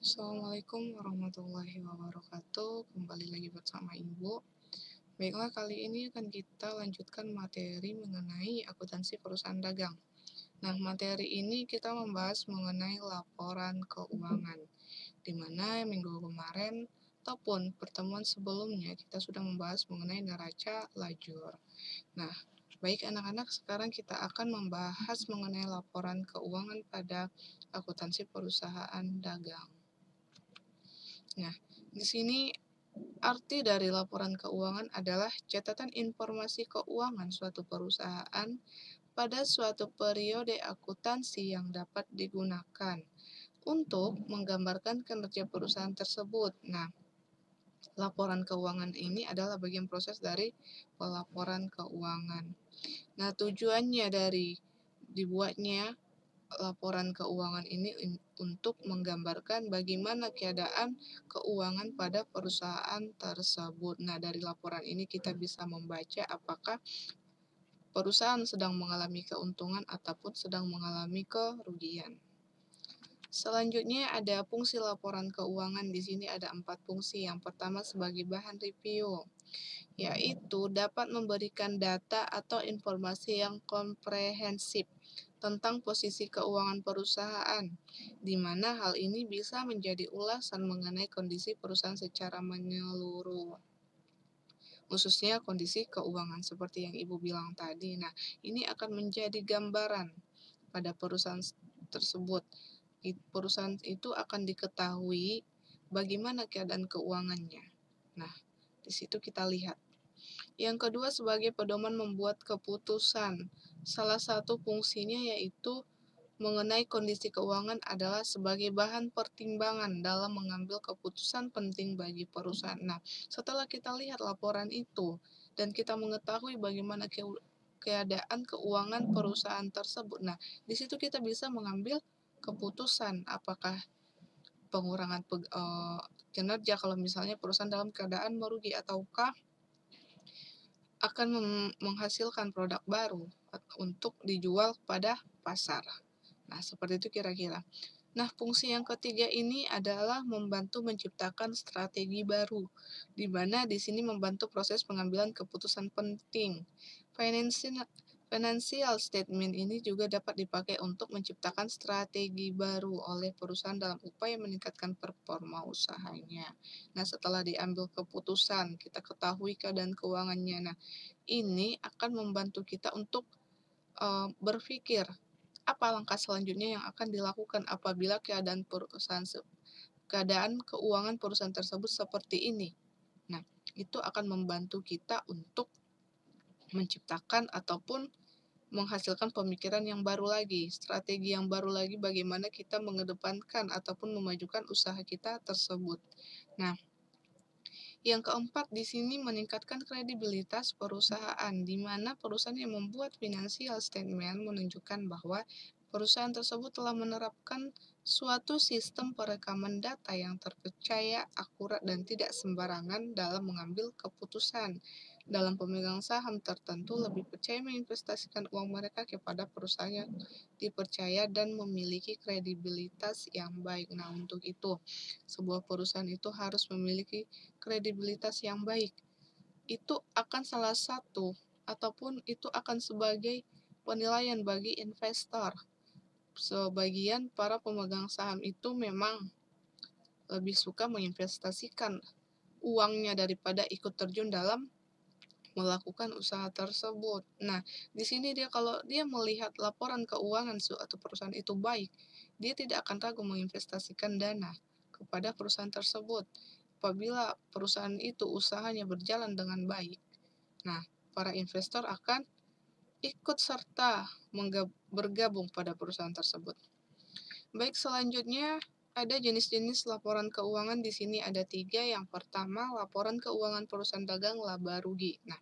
Assalamualaikum warahmatullahi wabarakatuh. Kembali lagi bersama Ibu. Baiklah, kali ini akan kita lanjutkan materi mengenai akuntansi perusahaan dagang. Nah, materi ini kita membahas mengenai laporan keuangan, di mana minggu kemarin ataupun pertemuan sebelumnya kita sudah membahas mengenai neraca lajur. Nah, baik anak-anak, sekarang kita akan membahas mengenai laporan keuangan pada akuntansi perusahaan dagang. Nah, di sini arti dari laporan keuangan adalah catatan informasi keuangan suatu perusahaan pada suatu periode akuntansi yang dapat digunakan untuk menggambarkan kinerja perusahaan tersebut. Nah, laporan keuangan ini adalah bagian proses dari pelaporan keuangan. Nah, tujuannya dari dibuatnya laporan keuangan ini untuk menggambarkan bagaimana keadaan keuangan pada perusahaan tersebut. Nah, dari laporan ini kita bisa membaca apakah perusahaan sedang mengalami keuntungan ataupun sedang mengalami kerugian. Selanjutnya ada fungsi laporan keuangan. Di sini ada 4 fungsi. Yang pertama sebagai bahan review, yaitu dapat memberikan data atau informasi yang komprehensif tentang posisi keuangan perusahaan, di mana hal ini bisa menjadi ulasan mengenai kondisi perusahaan secara menyeluruh, khususnya kondisi keuangan seperti yang Ibu bilang tadi. Nah, ini akan menjadi gambaran pada perusahaan tersebut. Perusahaan itu akan diketahui bagaimana keadaan keuangannya. Nah, di situ kita lihat. Yang kedua sebagai pedoman membuat keputusan. Salah satu fungsinya yaitu mengenai kondisi keuangan adalah sebagai bahan pertimbangan dalam mengambil keputusan penting bagi perusahaan. Nah, setelah kita lihat laporan itu dan kita mengetahui bagaimana keadaan keuangan perusahaan tersebut. Nah, di situ kita bisa mengambil keputusan apakah pengurangan kinerja kalau misalnya perusahaan dalam keadaan merugi ataukah akan menghasilkan produk baru untuk dijual pada pasar. Nah, seperti itu kira-kira. Nah, fungsi yang ketiga ini adalah membantu menciptakan strategi baru, di mana di sini membantu proses pengambilan keputusan penting. Financial statement ini juga dapat dipakai untuk menciptakan strategi baru oleh perusahaan dalam upaya meningkatkan performa usahanya. Nah, setelah diambil keputusan, kita ketahui keadaan keuangannya. Nah, ini akan membantu kita untuk berpikir apa langkah selanjutnya yang akan dilakukan apabila keadaan keuangan perusahaan tersebut seperti ini. Nah, itu akan membantu kita untuk menciptakan ataupun menghasilkan pemikiran yang baru lagi, strategi yang baru lagi bagaimana kita mengedepankan ataupun memajukan usaha kita tersebut. Nah, yang keempat di sini meningkatkan kredibilitas perusahaan, di mana perusahaan yang membuat financial statement menunjukkan bahwa perusahaan tersebut telah menerapkan suatu sistem perekaman data yang terpercaya, akurat, dan tidak sembarangan dalam mengambil keputusan. Dalam pemegang saham tertentu lebih percaya menginvestasikan uang mereka kepada perusahaan yang dipercaya dan memiliki kredibilitas yang baik. Nah, untuk itu, sebuah perusahaan itu harus memiliki kredibilitas yang baik. Itu akan salah satu ataupun itu akan sebagai penilaian bagi investor. Sebagian para pemegang saham itu memang lebih suka menginvestasikan uangnya daripada ikut terjun dalam melakukan usaha tersebut. Nah, di sini kalau dia melihat laporan keuangan suatu perusahaan itu baik, dia tidak akan ragu menginvestasikan dana kepada perusahaan tersebut. Apabila perusahaan itu usahanya berjalan dengan baik, nah, para investor akan ikut serta bergabung pada perusahaan tersebut. Baik, selanjutnya ada jenis-jenis laporan keuangan. Di sini ada 3. Yang pertama, laporan keuangan perusahaan dagang laba rugi. Nah,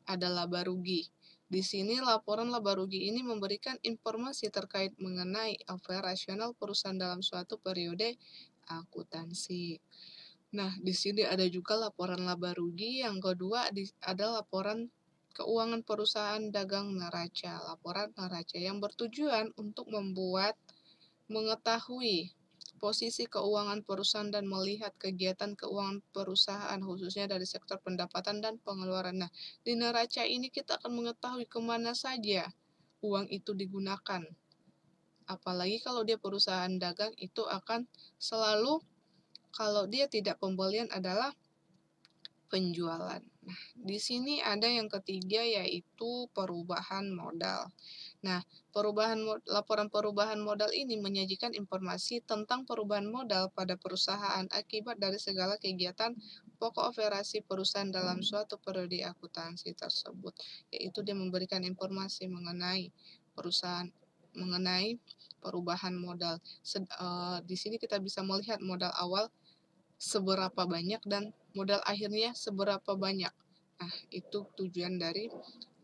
ada laba rugi. Di sini laporan laba rugi ini memberikan informasi terkait mengenai operasional perusahaan dalam suatu periode akuntansi. Nah, di sini ada juga laporan laba rugi. Yang kedua ada laporan keuangan perusahaan dagang neraca. Laporan neraca yang bertujuan untuk mengetahui posisi keuangan perusahaan dan melihat kegiatan keuangan perusahaan khususnya dari sektor pendapatan dan pengeluaran. Nah, di neraca ini kita akan mengetahui kemana saja uang itu digunakan. Apalagi kalau dia perusahaan dagang itu akan selalu, kalau dia tidak pembelian adalah penjualan. Nah, di sini ada yang ketiga yaitu perubahan modal. Nah, laporan perubahan modal ini menyajikan informasi tentang perubahan modal pada perusahaan akibat dari segala kegiatan pokok operasi perusahaan dalam suatu periode akuntansi tersebut, yaitu dia memberikan informasi mengenai perusahaan, mengenai perubahan modal. Di sini kita bisa melihat modal awal seberapa banyak dan modal akhirnya seberapa banyak. Nah, itu tujuan dari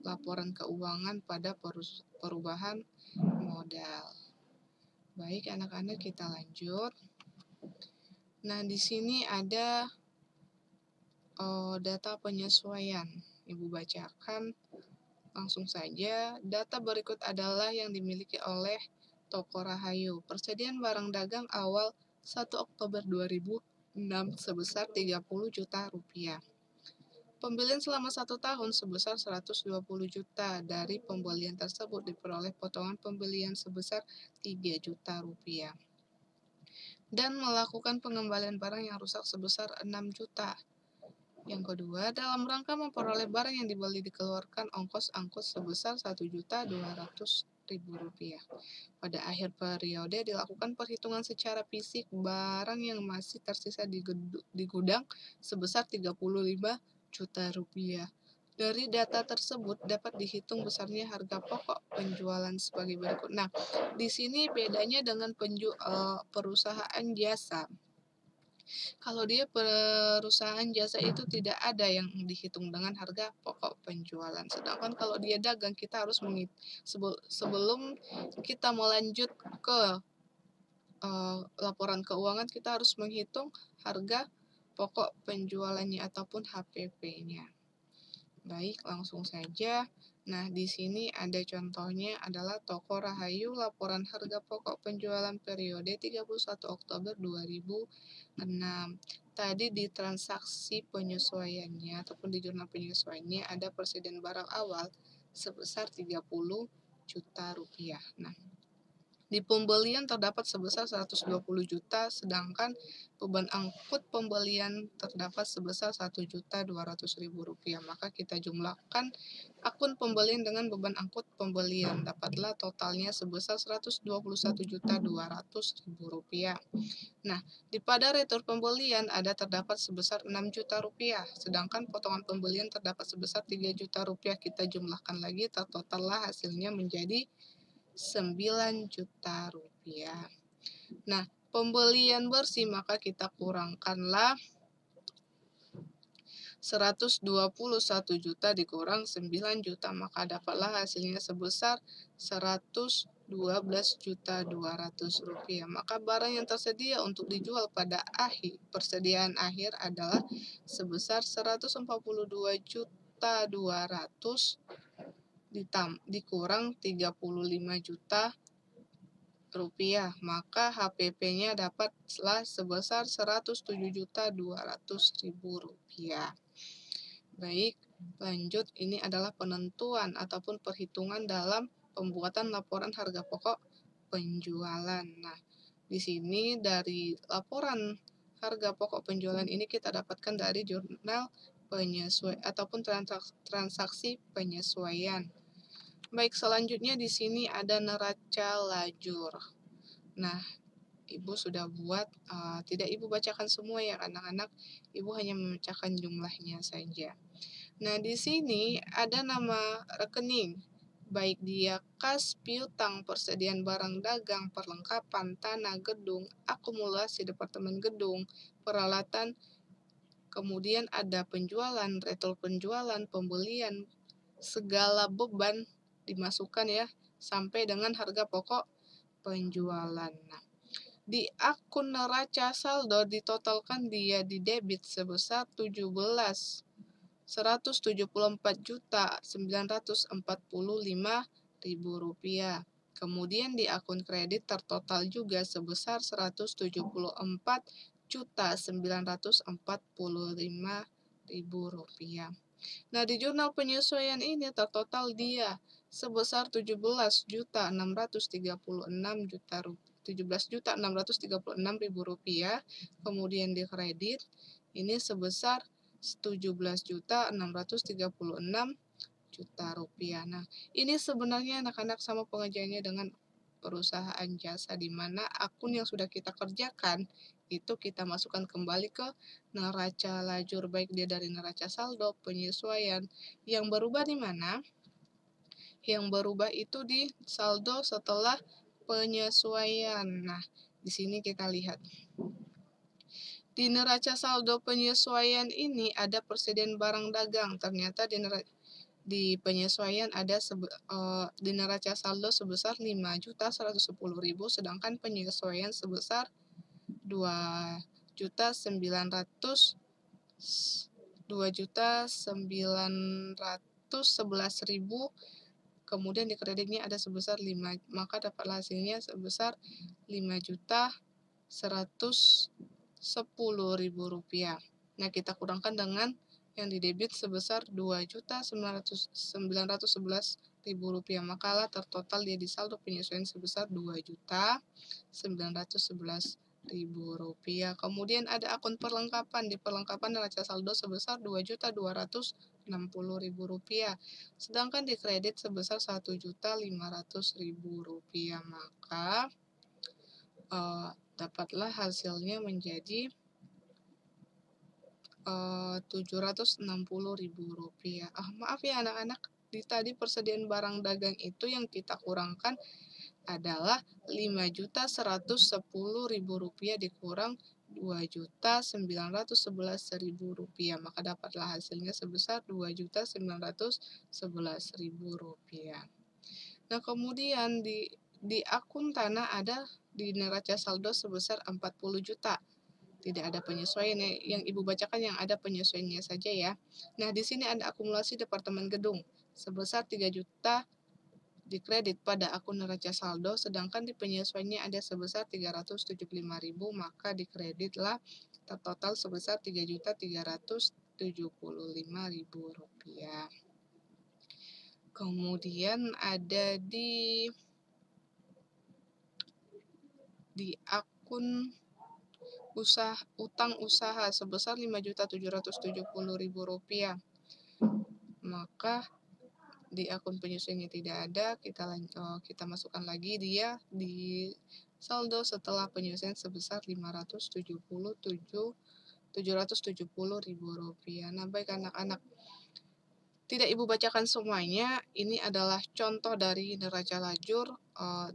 laporan keuangan pada perubahan modal. Baik, anak-anak, kita lanjut. Nah, di sini ada data penyesuaian. Ibu bacakan langsung saja. Data berikut adalah yang dimiliki oleh Toko Rahayu. Persediaan barang dagang awal 1 Oktober 2006 sebesar 30 juta rupiah. Pembelian selama 1 tahun sebesar 120 juta. Dari pembelian tersebut diperoleh potongan pembelian sebesar 3 juta rupiah. Dan melakukan pengembalian barang yang rusak sebesar 6 juta. Yang kedua, dalam rangka memperoleh barang yang dibeli dikeluarkan ongkos angkut sebesar 1.200.000 rupiah. Pada akhir periode dilakukan perhitungan secara fisik barang yang masih tersisa di gudang sebesar 35 juta rupiah. Dari data tersebut dapat dihitung besarnya harga pokok penjualan sebagai berikut. Nah, di sini bedanya dengan perusahaan jasa. Kalau dia perusahaan jasa itu tidak ada yang dihitung dengan harga pokok penjualan. Sedangkan kalau dia dagang, kita harus sebelum kita melanjut ke laporan keuangan, kita harus menghitung harga pokok penjualannya ataupun HPP-nya. Baik, langsung saja. Nah, di sini ada contohnya adalah Toko Rahayu laporan harga pokok penjualan periode 31 Oktober 2006. Tadi di transaksi penyesuaiannya ataupun di jurnal penyesuaiannya ada persediaan barang awal sebesar 30 juta rupiah. Nah, di pembelian terdapat sebesar 120 juta, sedangkan beban angkut pembelian terdapat sebesar 1.200.000 rupiah. Maka kita jumlahkan akun pembelian dengan beban angkut pembelian. Dapatlah totalnya sebesar 121.200.000 rupiah. Nah, di pada retur pembelian ada terdapat sebesar 6 juta rupiah, sedangkan potongan pembelian terdapat sebesar 3 juta rupiah. Kita jumlahkan lagi, totallah hasilnya menjadi 9 juta rupiah. Nah, pembelian bersih maka kita kurangkanlah 121 juta dikurang 9 juta, maka dapatlah hasilnya sebesar 112.200 rupiah. Maka barang yang tersedia untuk dijual pada persediaan akhir adalah sebesar 142 juta 200 dikurang 35 juta rupiah, maka HPP-nya dapatlah sebesar 107.200.000 rupiah. Baik, lanjut. Ini adalah penentuan ataupun perhitungan dalam pembuatan laporan harga pokok penjualan. Nah, di sini dari laporan harga pokok penjualan ini kita dapatkan dari jurnal penyesuaian ataupun transaksi penyesuaian. Baik, selanjutnya di sini ada neraca lajur. Nah, Ibu sudah buat, tidak Ibu bacakan semua ya anak-anak, Ibu hanya memecahkan jumlahnya saja. Nah, di sini ada nama rekening, baik dia kas, piutang, persediaan barang dagang, perlengkapan, tanah, gedung, akumulasi departemen gedung, peralatan, kemudian ada penjualan, retur penjualan, pembelian, segala beban dimasukkan ya, sampai dengan harga pokok penjualan. Nah, di akun neraca saldo ditotalkan dia di debit sebesar 174.945.000 rupiah. Kemudian di akun kredit tertotal juga sebesar Rp174.945.000. Nah, di jurnal penyesuaian ini tertotal dia sebesar Rp17.636.000. Kemudian di kredit ini sebesar Rp17.636.000. Nah, ini sebenarnya anak-anak sama pengerjaannya dengan perusahaan jasa, di mana akun yang sudah kita kerjakan itu kita masukkan kembali ke neraca lajur, baik dia dari neraca saldo, penyesuaian. Yang berubah di mana? Yang berubah itu di saldo setelah penyesuaian. Nah, di sini kita lihat. Di neraca saldo penyesuaian ini ada persediaan barang dagang. Ternyata di penyesuaian ada di neraca saldo sebesar 5.110.000, sedangkan penyesuaian sebesar 2.911.000. Kemudian di kreditnya ada sebesar 5, maka dapat hasilnya sebesar Rp5.110.000. Nah, kita kurangkan dengan yang didebit sebesar Rp2.911.000, maka lah tertotal dia di saldo penyesuaian sebesar Rp2.911.000. Kemudian ada akun perlengkapan. Di perlengkapan neraca saldo sebesar Rp2.260.000, sedangkan di kredit sebesar Rp1.500.000, maka dapatlah hasilnya menjadi Rp760.000. Maaf ya anak-anak, tadi persediaan barang dagang itu yang kita kurangkan adalah Rp5.110.000 dikurang Rp2.911.000, maka dapatlah hasilnya sebesar Rp2.911.000. Nah, kemudian di akun tanah ada di neraca saldo sebesar 40 juta. Tidak ada penyesuaian, yang Ibu bacakan yang ada penyesuaiannya saja ya. Nah, di sini ada akumulasi departemen gedung sebesar 3 juta di kredit pada akun neraca saldo, sedangkan di penyesuaiannya ada sebesar 375.000, maka di kreditlah tertotal sebesar Rp3.375.000. Kemudian ada di akun utang usaha sebesar Rp5.770.000, maka di akun penyesuaiannya tidak ada, kita masukkan lagi dia di saldo setelah penyesuaian sebesar Rp577.770.000. Nah, baik anak-anak, tidak Ibu bacakan semuanya, ini adalah contoh dari neraca lajur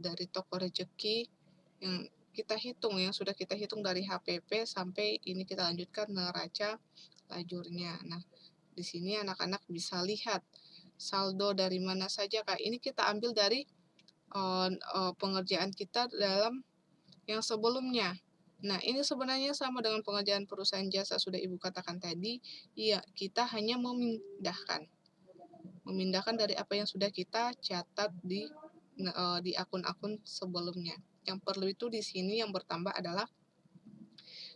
dari toko rezeki yang kita hitung, yang sudah kita hitung dari HPP sampai ini kita lanjutkan neraca lajurnya. Nah, di sini anak-anak bisa lihat saldo dari mana saja, Kak. Ini kita ambil dari pengerjaan kita dalam yang sebelumnya. Nah, ini sebenarnya sama dengan pengerjaan perusahaan jasa sudah Ibu katakan tadi. Iya, kita hanya memindahkan dari apa yang sudah kita catat di akun-akun sebelumnya. Yang perlu itu di sini yang bertambah adalah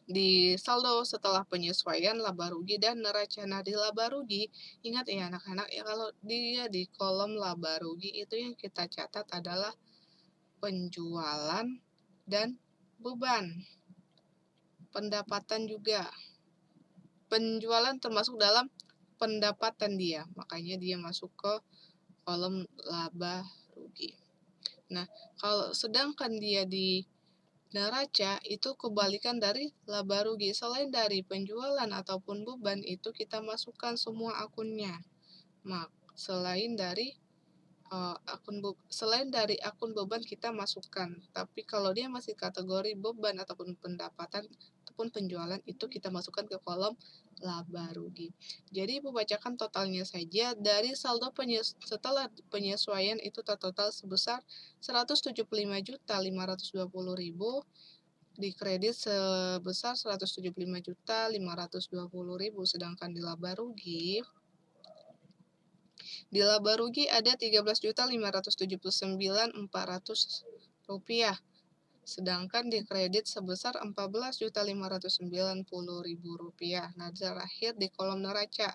di saldo setelah penyesuaian laba rugi dan neraca. Nah, di laba rugi, ingat ya anak-anak ya, kalau dia di kolom laba rugi itu yang kita catat adalah penjualan dan beban. Pendapatan juga. Penjualan termasuk dalam pendapatan dia, makanya dia masuk ke kolom laba rugi. Nah, kalau sedangkan dia di neraca itu kebalikan dari laba rugi. Selain dari penjualan ataupun beban itu kita masukkan semua akunnya. Selain dari akun beban kita masukkan. Tapi kalau dia masih kategori beban ataupun pendapatan ataupun penjualan itu kita masukkan ke kolom laba rugi. Jadi Ibu bacakan totalnya saja. Dari saldo setelah penyesuaian itu tertotal sebesar Rp175.520.000, di kredit sebesar Rp175.520.000, sedangkan di laba rugi Di laba rugi ada Rp13.579.400, sedangkan di kredit sebesar Rp14.590.000. Nah, terakhir di kolom neraca.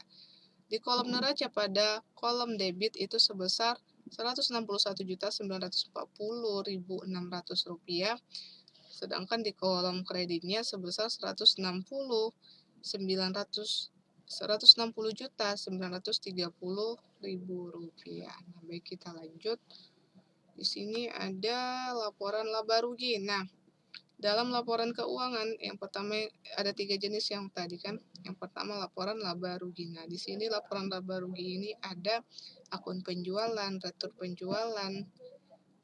Di kolom neraca pada kolom debit itu sebesar Rp161.940.600, sedangkan di kolom kreditnya sebesar Rp160.930.000. Nah, baik, kita lanjut. Di sini ada laporan laba rugi. Nah, dalam laporan keuangan yang pertama ada 3 jenis yang tadi kan. Yang pertama laporan laba rugi. Nah, di sini laporan laba rugi ini ada akun penjualan, retur penjualan,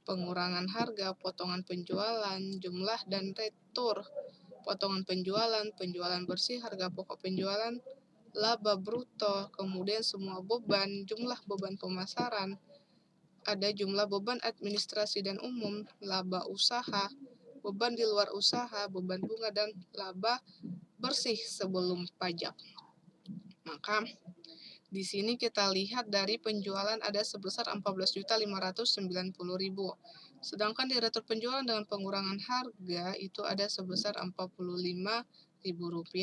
pengurangan harga, potongan penjualan, jumlah dan retur, potongan penjualan, penjualan bersih, harga pokok penjualan, laba bruto, kemudian semua beban, jumlah beban pemasaran, ada jumlah beban administrasi dan umum, laba usaha, beban di luar usaha, beban bunga, dan laba bersih sebelum pajak. Maka di sini kita lihat dari penjualan ada sebesar Rp14.590.000. Sedangkan di retur penjualan dengan pengurangan harga itu ada sebesar Rp45.000,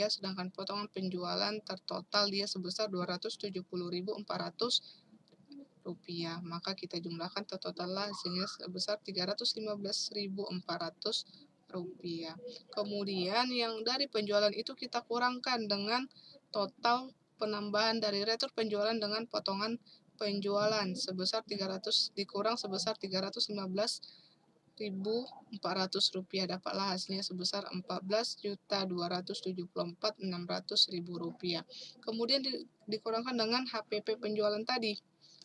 sedangkan potongan penjualan tertotal dia sebesar Rp270.400. Maka kita jumlahkan totalnya hasilnya sebesar Rp315.400. Kemudian yang dari penjualan itu kita kurangkan dengan total penambahan dari retur penjualan dengan potongan penjualan sebesar 300 dikurang sebesar Rp315.400, dapatlah hasilnya sebesar Rp14.274.600.000. Kemudian dikurangkan dengan HPP penjualan tadi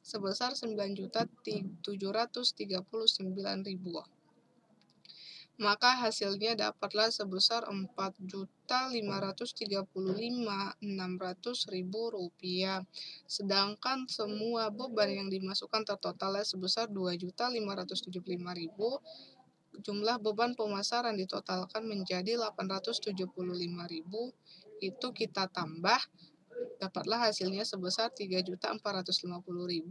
sebesar Rp9.739.000. Maka hasilnya dapatlah sebesar Rp4.535.600.000. Sedangkan semua beban yang dimasukkan tertotalnya sebesar Rp2.575.000. Jumlah beban pemasaran ditotalkan menjadi Rp875.000. Itu kita tambah, dapatlah hasilnya sebesar Rp3.450.000.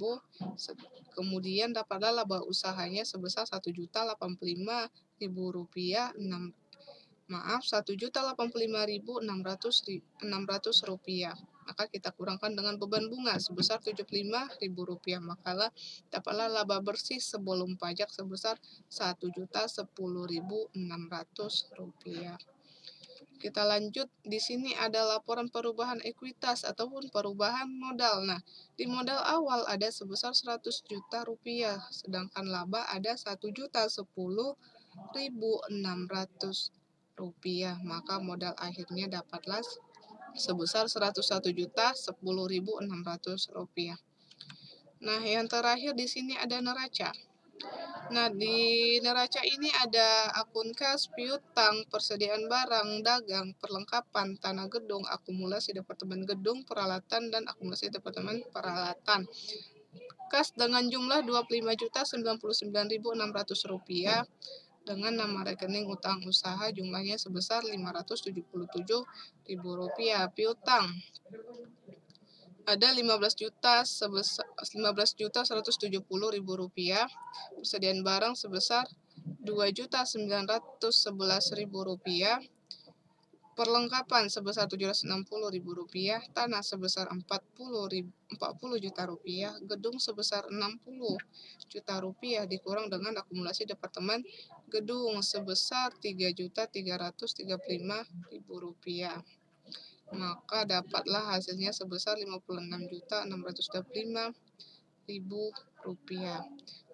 Kemudian dapatlah laba usahanya sebesar Rp1.085.000. Rp1.085.600. Maka kita kurangkan dengan beban bunga sebesar Rp75.000. Maka dapatlah laba bersih sebelum pajak sebesar Rp1.010.600. Kita lanjut, di sini ada laporan perubahan ekuitas ataupun perubahan modal. Nah, di modal awal ada sebesar Rp100 juta, sedangkan laba ada Rp1.010.600. Maka modal akhirnya dapatlah sebesar Rp101.010.600. Nah, yang terakhir di sini ada neraca. Nah, di neraca ini ada akun kas, piutang, persediaan barang, dagang, perlengkapan, tanah gedung, akumulasi departemen gedung, peralatan, dan akumulasi departemen peralatan. Kas dengan jumlah Rp25.099.600 dengan nama rekening utang usaha jumlahnya sebesar Rp577.000. Piutang ada Rp15.170.000, persediaan barang sebesar Rp2.911.000, perlengkapan sebesar Rp760.000, tanah sebesar Rp40 juta, gedung sebesar Rp60 juta dikurang dengan akumulasi departemen gedung sebesar Rp3.335.000. Maka dapatlah hasilnya sebesar Rp56.625.000.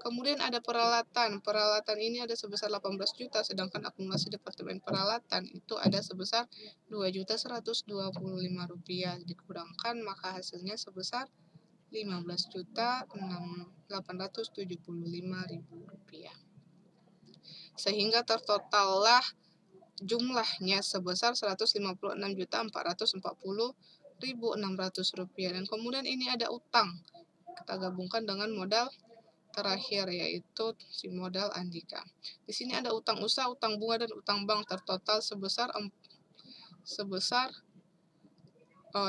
Kemudian ada peralatan. Peralatan ini ada sebesar 18 juta, sedangkan akumulasi departemen peralatan itu ada sebesar Rp2.125.000. Dikurangkan maka hasilnya sebesar Rp15.875.000. Sehingga tertotallah jumlahnya sebesar Rp156.440.600. Dan kemudian ini ada utang. Kita gabungkan dengan modal terakhir yaitu si modal Andika. Di sini ada utang usaha, utang bunga, dan utang bank tertotal sebesar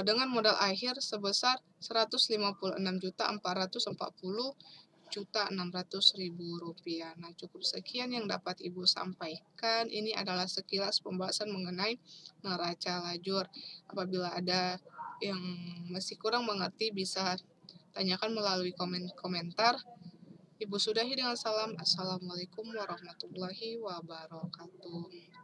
dengan modal akhir sebesar Rp156.440.600.000. Nah, cukup sekian yang dapat Ibu sampaikan. Ini adalah sekilas pembahasan mengenai neraca lajur. Apabila ada yang masih kurang mengerti, bisa tanyakan melalui komentar. Ibu sudahi dengan salam. Assalamualaikum warahmatullahi wabarakatuh.